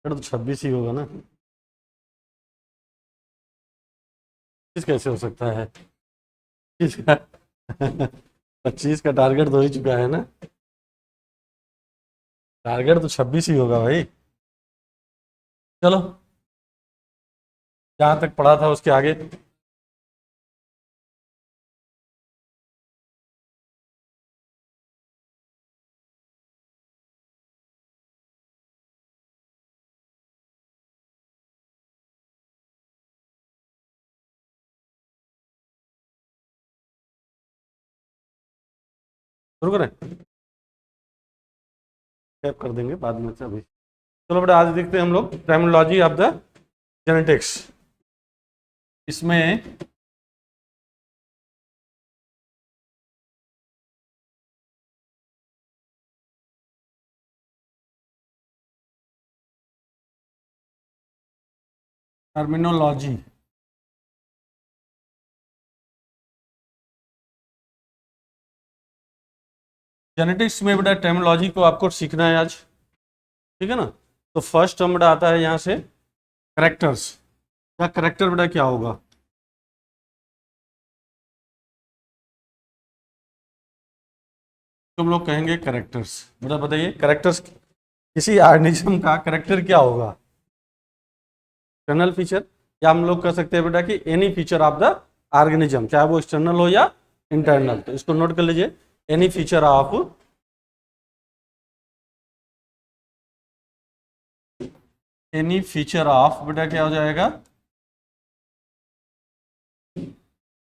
तो 26 ही होगा ना। किस कैसे हो सकता है? किसका 25 का टारगेट तो हो ही चुका है ना। टारगेट तो 26 ही होगा भाई। चलो, जहाँ तक पढ़ा था उसके आगे। शुरू करें? टैप कर देंगे बाद में से अभी। चलो बेटा, आज देखते हैं हम लोग टर्मिनोलॉजी ऑफ द जेनेटिक्स। इसमें टर्मिनोलॉजी, जेनेटिक्स में बेटा टर्मिनोलॉजी को आपको सीखना है आज, ठीक है ना। तो फर्स्ट टर्म बेटा आता है यहाँ से करेक्टर्स। या करेक्टर बेटा क्या होगा? तुम लोग कहेंगे करेक्टर्स। बेटा बताइए, करेक्टर्स किसी ऑर्गेनिज्म का करेक्टर क्या होगा? एक्सटर्नल फीचर, या हम लोग कह सकते हैं बेटा कि any feature of the organism, चाहे वो एक्सटर्नल हो या इंटरनल। तो इसको नोट कर लीजिए, any feature of, any feature of बेटा क्या हो जाएगा?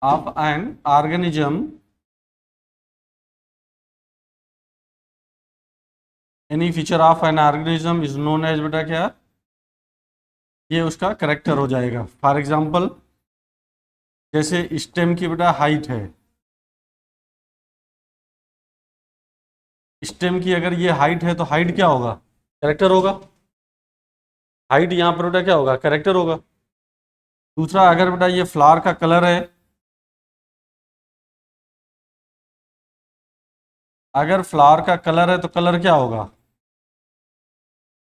Of an organism, any feature of an organism is known as बेटा क्या? ये उसका करेक्टर हो जाएगा। फॉर एग्जांपल, जैसे स्टेम की बेटा हाइट है, स्टेम की अगर ये हाइट है तो हाइट क्या होगा? करेक्टर होगा। हाइट यहाँ पर बेटा क्या होगा? करेक्टर होगा। दूसरा, अगर बेटा ये फ्लावर का कलर है, अगर फ्लावर का कलर है तो कलर क्या होगा?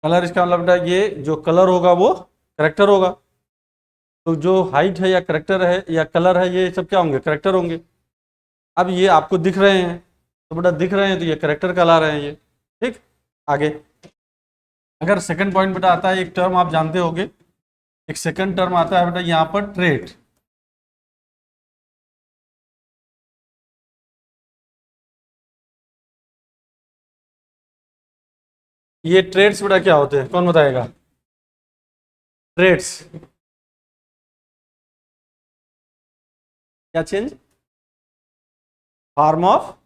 कलर, इसका मतलब बेटा ये जो कलर होगा वो करेक्टर होगा। तो जो हाइट है या करेक्टर है या कलर है, ये सब क्या होंगे? करेक्टर होंगे। अब ये आपको दिख रहे हैं, तो बेटा दिख रहे हैं तो ये करेक्टर कहला रहे हैं ये। ठीक, आगे अगर सेकंड पॉइंट बेटा आता है, एक टर्म आप जानते होंगे, एक सेकंड टर्म आता है बेटा यहाँ पर ट्रेट। ये ट्रेड्स बेटा क्या होते हैं, कौन बताएगा? ट्रेड्स क्या चेंज? फॉर्म ऑफ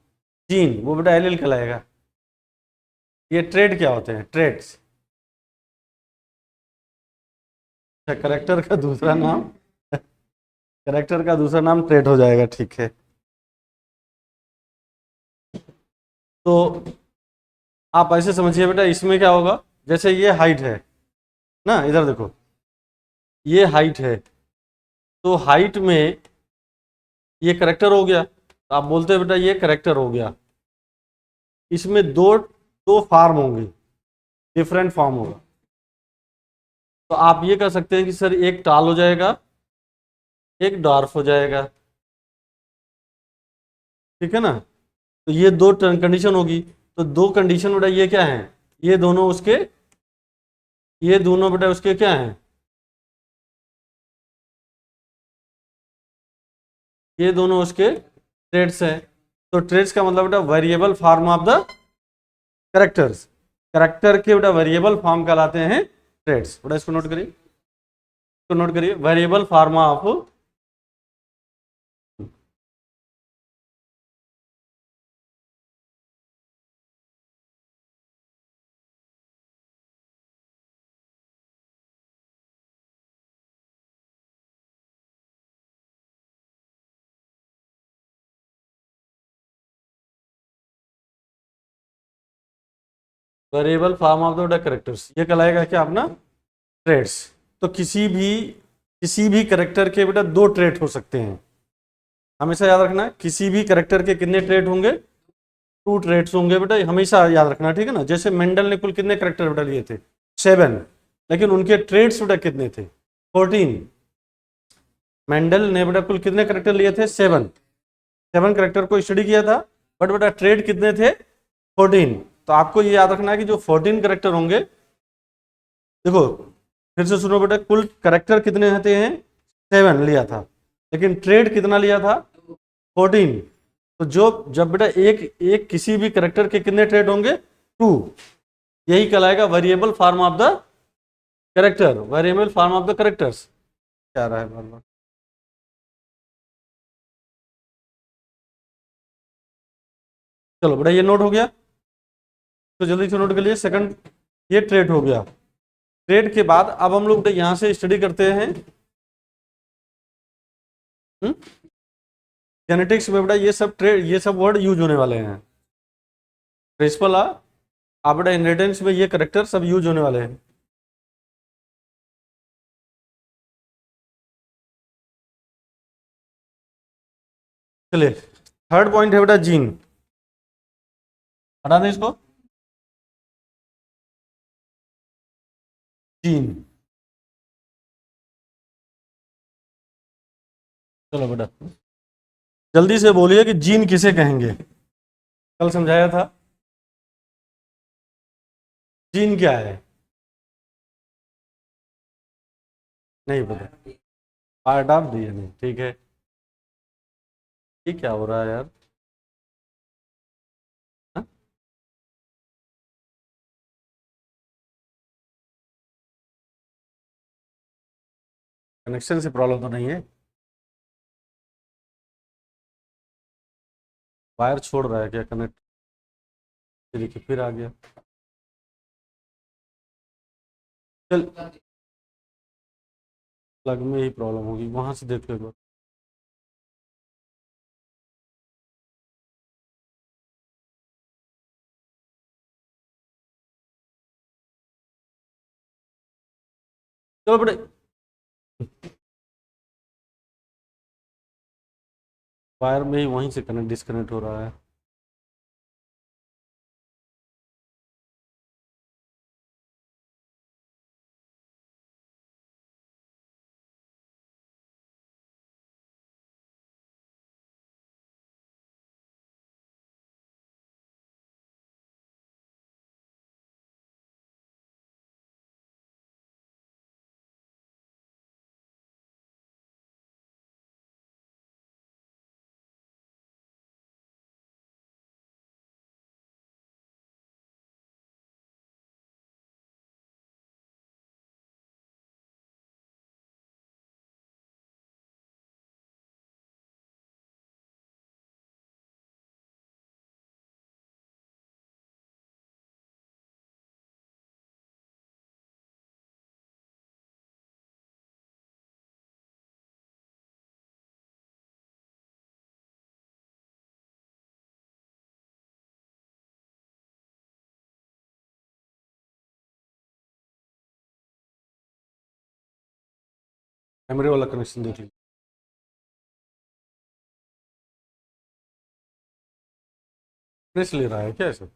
जीन, वो बेटा एलील कहलाएगा। ये ट्रेड क्या होते हैं? ट्रेड्स। करेक्टर का दूसरा नाम, करेक्टर का दूसरा नाम ट्रेड हो जाएगा, ठीक है। तो आप ऐसे समझिए बेटा, इसमें क्या होगा, जैसे ये हाइट है ना, इधर देखो, ये हाइट है, तो हाइट में ये करेक्टर हो गया, तो आप बोलते हैं बेटा ये करेक्टर हो गया। इसमें दो दो फॉर्म होंगे, डिफरेंट फॉर्म होगा। तो आप ये कह सकते हैं कि सर एक टाल हो जाएगा, एक डॉर्फ हो जाएगा, ठीक है ना। तो ये दो कंडीशन होगी। तो दो कंडीशन बेटा ये क्या है? ये दोनों उसके, ये दोनों बेटा उसके क्या हैं? ये दोनों उसके ट्रेड्स हैं। तो ट्रेड्स का मतलब बेटा variable form of the characters. Character के बेटा वेरिएबल फॉर्म कहलाते हैं ट्रेड्स। बेटा इसको नोट करिए, इसको नोट करिए, variable form of, variable form of the बेटा करेक्टर्स, ये कहलाएगा क्या अपना? ट्रेड्स। तो किसी भी करेक्टर के बेटा दो ट्रेड हो सकते हैं, हमेशा याद रखना। किसी भी करेक्टर के कितने ट्रेड होंगे? टू ट्रेड्स होंगे बेटा, हमेशा याद रखना, ठीक है ना। जैसे मेंडल ने कुल कितने करेक्टर बेटा लिए थे? 7। लेकिन उनके ट्रेड्स बेटा कितने थे? 14। मेंडल ने बेटा कुल कितने करेक्टर लिए थे? 7। 7 करेक्टर को स्टडी किया था, बट बेटा ट्रेड कितने थे? 14। तो आपको ये याद रखना है कि जो 14 करेक्टर होंगे, देखो फिर से सुनो बेटा, कुल करेक्टर कितने होते हैं? 7 लिया था, लेकिन ट्रेड कितना लिया था? 14। तो जो जब बेटा एक एक किसी भी करेक्टर के कितने ट्रेड होंगे? 2। यही कहलाएगा variable form of the character, variable form of the characters. क्या रहा है बार बार? चलो बेटा ये नोट हो गया, तो जल्दी से नोट कर लिए। सेकंड ये ट्रेड हो गया। ट्रेड के बाद अब हम लोग यहां से स्टडी करते हैं जेनेटिक्स में बेटा, ये सब ट्रेड, ये सब वर्ड यूज होने वाले हैं। प्रिंसिपल आप बेटा इनहेरिटेंस में ये करेक्टर सब यूज होने वाले हैं। चलिए थर्ड पॉइंट है बेटा जीन। हटा दें इसको, जीन। चलो बेटा जल्दी से बोलिए कि जीन किसे कहेंगे? कल समझाया था, जीन क्या है? नहीं पता, पार्ट ऑफ डीएनए, ठीक है। ये क्या हो रहा है यार? कनेक्शन से प्रॉब्लम तो नहीं है? वायर छोड़ रहा है क्या कनेक्ट? देखिए फिर आ गया। चल प्लग में ही प्रॉब्लम होगी, वहां से देखो एक बार। चलो बड़े, वायर में ही वहीं से कनेक्ट डिस्कनेक्ट हो रहा है। कैमरे वाला कनेक्शन देख लीजिए। ले रहा है क्या ऐसे?